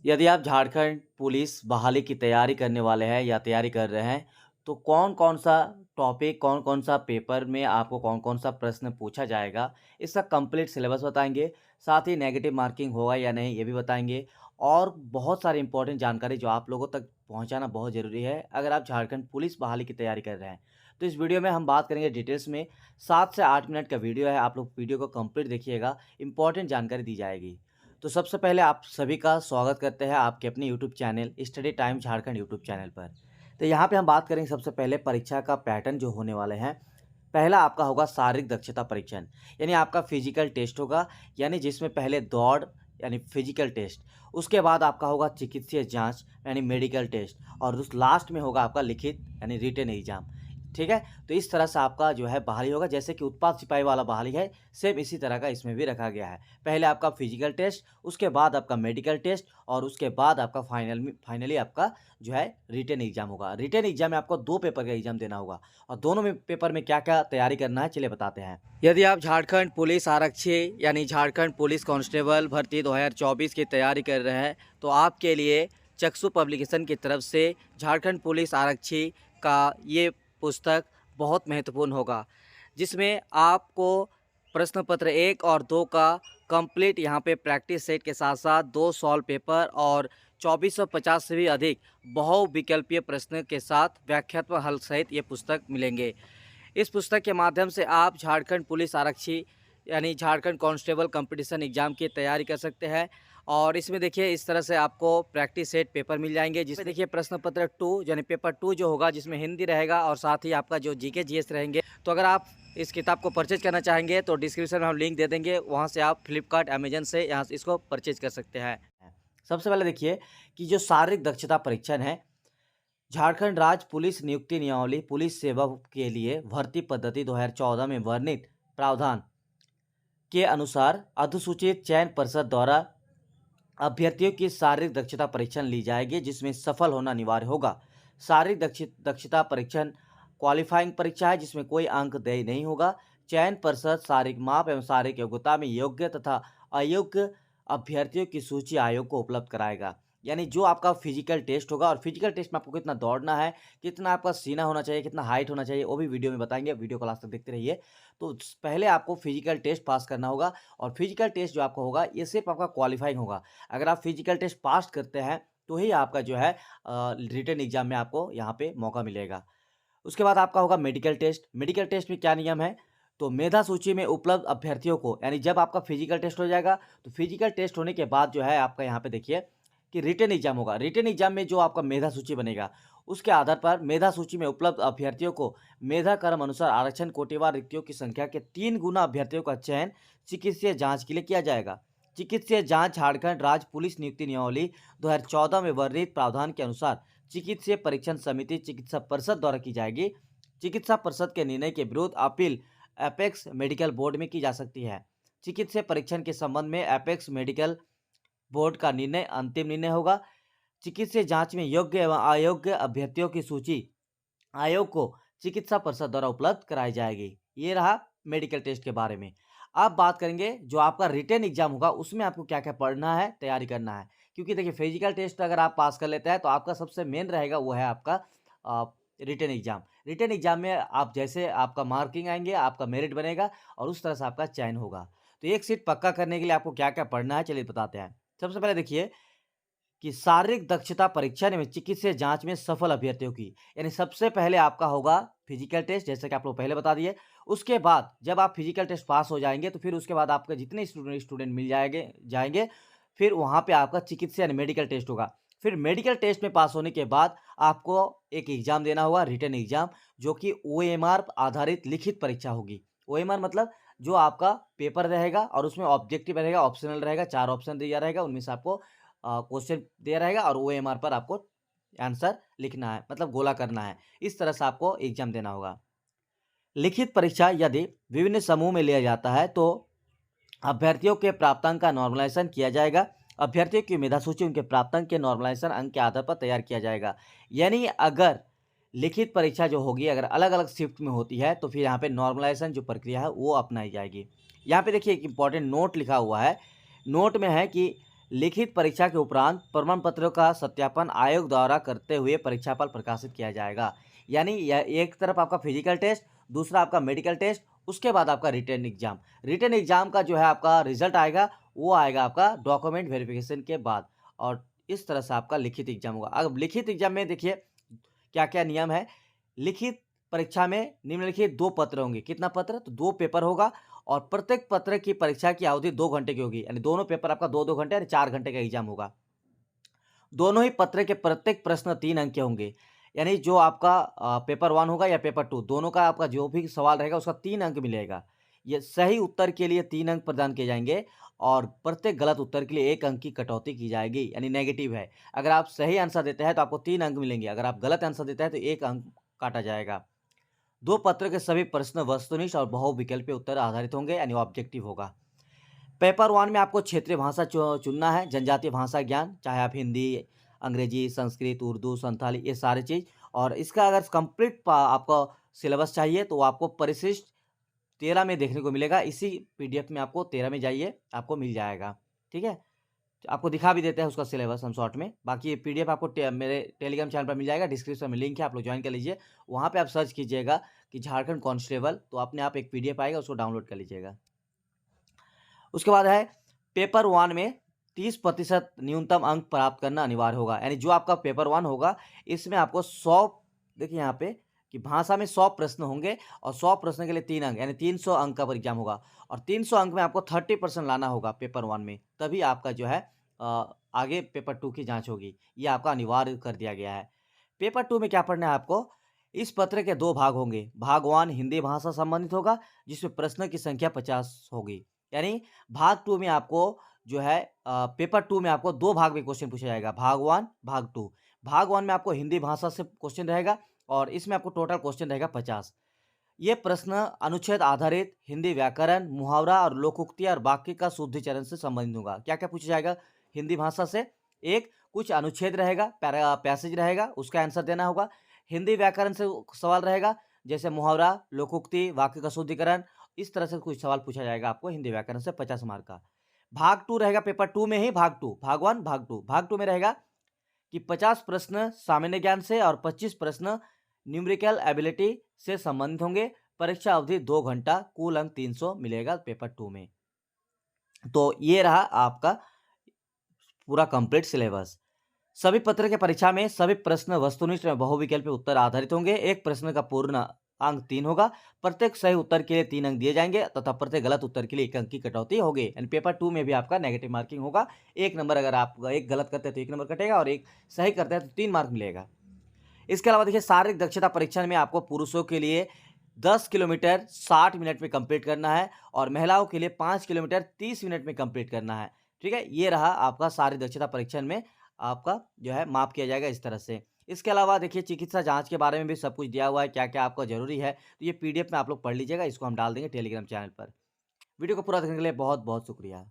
यदि आप झारखंड पुलिस बहाली की तैयारी करने वाले हैं या तैयारी कर रहे हैं, तो कौन-कौन सा टॉपिक, कौन-कौन सा पेपर में आपको कौन-कौन सा प्रश्न पूछा जाएगा, इसका कंप्लीट सिलेबस बताएँगे। साथ ही नेगेटिव मार्किंग होगा या नहीं, ये भी बताएँगे। और बहुत सारी इंपॉर्टेंट जानकारी जो आप लोगों तक पहुँचाना बहुत ज़रूरी है, अगर आप झारखंड पुलिस बहाली की तैयारी कर रहे हैं। तो इस वीडियो में हम बात करेंगे डिटेल्स में। 7 से 8 मिनट का वीडियो है, आप लोग वीडियो को कंप्लीट देखिएगा, इंपॉर्टेंट जानकारी दी जाएगी। तो सबसे पहले आप सभी का स्वागत करते हैं आपके अपने YouTube channel study time Jharkhand YouTube channel पर। तो यहाँ पे हम बात करेंगे सबसे पहले परीक्षा का पैटर्न जो होने वाले हैं। पहला आपका होगा शारीरिक दक्षता परीक्षण, यानी आपका फिजिकल टेस्ट होगा, यानी जिसमें पहले दौड़ यानी फिजिकल टेस्ट, उसके बाद आपका होगा चिकित्सीय जांच यानी मेडिकल टेस्ट, और उस लास्ट में होगा आपका लिखित यानी रिटन एग्जाम। ठीक है, तो इस तरह से आपका जो है बहाली होगा, जैसे कि उत्पाद सिपाही वाला बहाली है, सेम इसी तरह का इसमें भी रखा गया है। पहले आपका फिजिकल टेस्ट, उसके बाद आपका मेडिकल टेस्ट, और उसके बाद आपका फाइनली आपका जो है रिटन एग्जाम होगा। रिटन एग्जाम में आपको 2 पेपर का एग्जाम देना होगा, और दोनों में पेपर में क्या-क्या तैयारी करना है चलिए बताते हैं। यदि आप झारखंड पुलिस आरक्षी यानी झारखंड पुलिस कांस्टेबल भर्ती 2024 की तैयारी कर रहे हैं, तो आपके लिए चक्षु पब्लिकेशन की तरफ से झारखंड पुलिस आरक्षी का ये पुस्तक बहुत महत्वपूर्ण होगा, जिसमें आपको प्रश्न पत्र 1 और 2 का कंप्लीट यहाँ पे प्रैक्टिस सेट के साथ साथ 2 सॉल्व पेपर और 2450 से भी अधिक बहुविकल्पीय प्रश्न के साथ व्याख्यात्मक हल सहित ये पुस्तक मिलेंगे। इस पुस्तक के माध्यम से आप झारखंड पुलिस आरक्षी यानी झारखंड कांस्टेबल कंपटीशन एग्जाम की तैयारी कर सकते हैं। और इसमें देखिए इस तरह से आपको प्रैक्टिस सेट पेपर मिल जाएंगे, जिसमें देखिए प्रश्न पत्र 2 यानी पेपर 2 जो होगा, जिसमें हिंदी रहेगा और साथ ही आपका जो जीके जीएस रहेंगे। तो अगर आप इस किताब को परचेज करना चाहेंगे तो डिस्क्रिप्शन में हम लिंक दे देंगे, वहाँ से आप फ्लिपकार्ट अमेजन से यहाँ से इसको परचेज कर सकते हैं। सबसे पहले देखिए कि जो शारीरिक दक्षता परीक्षण है, झारखंड राज्य पुलिस नियुक्ति नियमावली पुलिस सेवा के लिए भर्ती पद्धति 2014 में वर्णित प्रावधान के अनुसार अधिसूचित चयन परिषद द्वारा अभ्यर्थियों की शारीरिक दक्षता परीक्षण ली जाएगी, जिसमें सफल होना अनिवार्य होगा। शारीरिक दक्षता परीक्षण क्वालिफाइंग परीक्षा है, जिसमें कोई अंक देय नहीं होगा। चयन परिषद शारीरिक माप एवं शारीरिक योग्यता में योग्य तथा अयोग्य अभ्यर्थियों की सूची आयोग को उपलब्ध कराएगा। यानी जो आपका फिजिकल टेस्ट होगा, और फिजिकल टेस्ट में आपको कितना दौड़ना है, कितना आपका सीना होना चाहिए, कितना हाइट होना चाहिए, वो भी वीडियो में बताएंगे। वीडियो को लास्ट तक देखते रहिए। तो पहले आपको फिजिकल टेस्ट पास करना होगा, और फिजिकल टेस्ट जो आपका होगा ये सिर्फ आपका क्वालिफाइंग होगा। अगर आप फिजिकल टेस्ट पास करते हैं तो ही आपका जो है रिटन एग्जाम में आपको यहाँ पे मौका मिलेगा। उसके बाद आपका होगा मेडिकल टेस्ट। मेडिकल टेस्ट में क्या नियम है, तो मेधा सूची में उपलब्ध अभ्यर्थियों को, यानी जब आपका फिजिकल टेस्ट हो जाएगा तो फिजिकल टेस्ट होने के बाद जो है आपका यहाँ पे देखिए कि रिटन एग्जाम होगा। रिटन एग्जाम में जो आपका मेधा सूची बनेगा, उसके आधार पर मेधा सूची में उपलब्ध अभ्यर्थियों को मेधा क्रम अनुसार आरक्षण कोटिवार रिक्तियों की संख्या के 3 गुना अभ्यर्थियों का चयन चिकित्सीय जांच के लिए किया जाएगा। चिकित्सीय जांच झारखंड राज्य पुलिस नियुक्ति नियमावली 2014 में वर्णित प्रावधान के अनुसार चिकित्सीय परीक्षण समिति चिकित्सा परिषद द्वारा की जाएगी। चिकित्सा परिषद के निर्णय के विरुद्ध अपील एपेक्स मेडिकल बोर्ड में की जा सकती है। चिकित्सीय परीक्षण के संबंध में एपेक्स मेडिकल बोर्ड का निर्णय अंतिम निर्णय होगा। चिकित्सीय जांच में योग्य एवं अयोग्य अभ्यर्थियों की सूची आयोग को चिकित्सा परिषद द्वारा उपलब्ध कराई जाएगी। ये रहा मेडिकल टेस्ट के बारे में। अब बात करेंगे जो आपका रिटन एग्जाम होगा, उसमें आपको क्या क्या पढ़ना है, तैयारी करना है। क्योंकि देखिए फिजिकल टेस्ट अगर आप पास कर लेते हैं तो आपका सबसे मेन रहेगा वो है आपका रिटन एग्जाम। रिटन एग्जाम में आप जैसे आपका मार्किंग आएंगे, आपका मेरिट बनेगा, और उस तरह से आपका चयन होगा। तो एक सीट पक्का करने के लिए आपको क्या क्या पढ़ना है चलिए बताते हैं। सबसे पहले देखिए कि शारीरिक दक्षता परीक्षण में चिकित्सीय जांच में सफल अभ्यर्थियों की, यानी सबसे पहले आपका होगा फिजिकल टेस्ट, जैसे कि आप लोग पहले बता दिए। उसके बाद जब आप फिजिकल टेस्ट पास हो जाएंगे तो फिर उसके बाद आपके जितने स्टूडेंट मिल जाएंगे, फिर वहां पे आपका चिकित्सा यानी मेडिकल टेस्ट होगा। फिर मेडिकल टेस्ट में पास होने के बाद आपको एक एग्जाम देना होगा, रिटन एग्जाम, जो कि ओएमआर आधारित लिखित परीक्षा होगी। ओएमआर मतलब जो आपका पेपर रहेगा और उसमें ऑब्जेक्टिव रहेगा, ऑप्शनल रहेगा, 4 ऑप्शन दिया रहेगा, उनमें से आपको क्वेश्चन दिया रहेगा और ओएमआर पर आपको आंसर लिखना है, मतलब गोला करना है। इस तरह से आपको एग्जाम देना होगा। लिखित परीक्षा यदि विभिन्न समूह में लिया जाता है तो अभ्यर्थियों के प्राप्तांक का नॉर्मलाइजेशन किया जाएगा। अभ्यर्थियों की मेधा सूची उनके प्राप्तांक के नॉर्मलाइजेशन अंक के आधार पर तैयार किया जाएगा। यानी अगर लिखित परीक्षा जो होगी अगर अलग अलग शिफ्ट में होती है तो फिर यहाँ पे नॉर्मलाइजेशन जो प्रक्रिया है वो अपनाई जाएगी। यहाँ पे देखिए एक इंपॉर्टेंट नोट लिखा हुआ है। नोट में है कि लिखित परीक्षा के उपरांत प्रमाण पत्रों का सत्यापन आयोग द्वारा करते हुए परीक्षाफल प्रकाशित किया जाएगा। यानी यह एक तरफ आपका फिजिकल टेस्ट, दूसरा आपका मेडिकल टेस्ट, उसके बाद आपका रिटन एग्जाम। रिटन एग्जाम का जो है आपका रिजल्ट आएगा, वो आएगा आपका डॉक्यूमेंट वेरिफिकेशन के बाद, और इस तरह से आपका लिखित एग्जाम होगा। अब लिखित एग्जाम में देखिए क्या-क्या नियम है। लिखित परीक्षा में निम्नलिखित 2 पत्र होंगे। कितना पत्र? तो 2 पेपर होगा, और प्रत्येक पत्र की परीक्षा की अवधि 2 घंटे की होगी। यानी दोनों पेपर आपका 2-2 घंटे यानी 4 घंटे का एग्जाम होगा। दोनों ही पत्र के प्रत्येक प्रश्न 3 अंक के होंगे। यानी जो आपका पेपर 1 होगा या पेपर 2, दोनों का आपका जो भी सवाल रहेगा उसका 3 अंक मिलेगा। ये सही उत्तर के लिए 3 अंक प्रदान किए जाएँगे, और प्रत्येक गलत उत्तर के लिए 1 अंक की कटौती की जाएगी, यानी नेगेटिव है। अगर आप सही आंसर देते हैं तो आपको 3 अंक मिलेंगे, अगर आप गलत आंसर देते हैं तो 1 अंक काटा जाएगा। 2 पत्र के सभी प्रश्न वस्तुनिष्ठ और बहुविकल्पीय उत्तर आधारित होंगे, यानी ऑब्जेक्टिव होगा। पेपर 1 में आपको क्षेत्रीय भाषा चुनना है, जनजातीय भाषा ज्ञान, चाहे आप हिंदी, अंग्रेजी, संस्कृत, उर्दू, संथाली, ये सारी चीज़। और इसका अगर कंप्लीट आपको सिलेबस चाहिए तो वो आपको परिशिष्ट 13 में देखने को मिलेगा। इसी पीडीएफ में आपको 13 में जाइए, आपको मिल जाएगा। ठीक है? आपको दिखा भी देते हैं उसका सिलेबस हम शॉर्ट में। बाकी ये पीडीएफ आपको मेरे टेलीग्राम चैनल पर मिल जाएगा, डिस्क्रिप्शन में लिंक है, आप लोग ज्वाइन कर लीजिए। वहाँ पे आप सर्च कीजिएगा कि झारखंड कांस्टेबल, तो अपने आप एक पीडीएफ आएगा, उसको डाउनलोड कर लीजिएगा। उसके बाद है पेपर 1 में 30% न्यूनतम अंक प्राप्त करना अनिवार्य होगा। यानी जो आपका पेपर 1 होगा, इसमें आपको 100, देखिए यहाँ पे कि भाषा में 100 प्रश्न होंगे, और 100 प्रश्न के लिए 3 अंक, यानी 300 अंक का एग्जाम होगा। और 300 अंक में आपको 30% लाना होगा पेपर 1 में, तभी आपका जो है आगे पेपर 2 की जाँच होगी। ये आपका अनिवार्य कर दिया गया है। पेपर 2 में क्या पढ़ना है आपको? इस पत्र के 2 भाग होंगे। भाग 1 हिंदी भाषा संबंधित होगा, जिसमें प्रश्न की संख्या 50 होगी। यानी भाग 2 में आपको जो है पेपर 2 में आपको 2 भाग में क्वेश्चन पूछा जाएगा, भाग 1, भाग 2। भाग 1 में आपको हिंदी भाषा से क्वेश्चन रहेगा, और इसमें आपको टोटल क्वेश्चन रहेगा 50। ये प्रश्न अनुच्छेद आधारित हिंदी व्याकरण, मुहावरा और लोकोक्ति और वाक्य का शुद्धिचरण से संबंधित होगा। क्या-क्या पूछा जाएगा हिंदी भाषा से? एक, कुछ अनुच्छेद रहेगा, पैसेज रहेगा, उसका आंसर देना होगा। हिंदी व्याकरण से सवाल रहेगा, जैसे मुहावरा, लोकोक्ति, वाक्य का शुद्धिकरण, इस तरह से कुछ सवाल पूछा जाएगा आपको हिंदी व्याकरण से 50 मार्क का। भाग 2 रहेगा पेपर 2 में ही, भाग 2, भाग 1, भाग 2। भाग 2 में रहेगा कि 50 प्रश्न सामान्य ज्ञान से और 25 प्रश्न न्यूमेरिकल एबिलिटी से संबंधित होंगे। परीक्षा अवधि 2 घंटा, कुल अंक 300 मिलेगा पेपर 2 में। तो ये रहा आपका पूरा कंप्लीट सिलेबस। सभी पत्र के परीक्षा में सभी प्रश्न वस्तुनिष्ठ एवं बहुविकल्पीय उत्तर आधारित होंगे। एक प्रश्न का पूर्ण अंक 3 होगा। प्रत्येक सही उत्तर के लिए 3 अंक दिए जाएंगे तथा प्रत्येक गलत उत्तर के लिए 1 अंक की कटौती होगी। यानी पेपर 2 में भी आपका नेगेटिव मार्किंग होगा। 1 नंबर, अगर आप 1 गलत करते हैं तो 1 नंबर कटेगा, और 1 सही करते हैं तो 3 मार्क मिलेगा। इसके अलावा देखिए, शारीरिक दक्षता परीक्षण में आपको पुरुषों के लिए 10 किलोमीटर 60 मिनट में कंप्लीट करना है, और महिलाओं के लिए 5 किलोमीटर 30 मिनट में कंप्लीट करना है। ठीक है? ये रहा आपका शारीरिक दक्षता परीक्षण में आपका जो है माप किया जाएगा इस तरह से। इसके अलावा देखिए, चिकित्सा जाँच के बारे में भी सब कुछ दिया हुआ है, क्या-क्या आपको ज़रूरी है। तो ये पीडीएफ में आप लोग पढ़ लीजिएगा, इसको हम डाल देंगे टेलीग्राम चैनल पर। वीडियो को पूरा देखने के लिए बहुत-बहुत शुक्रिया।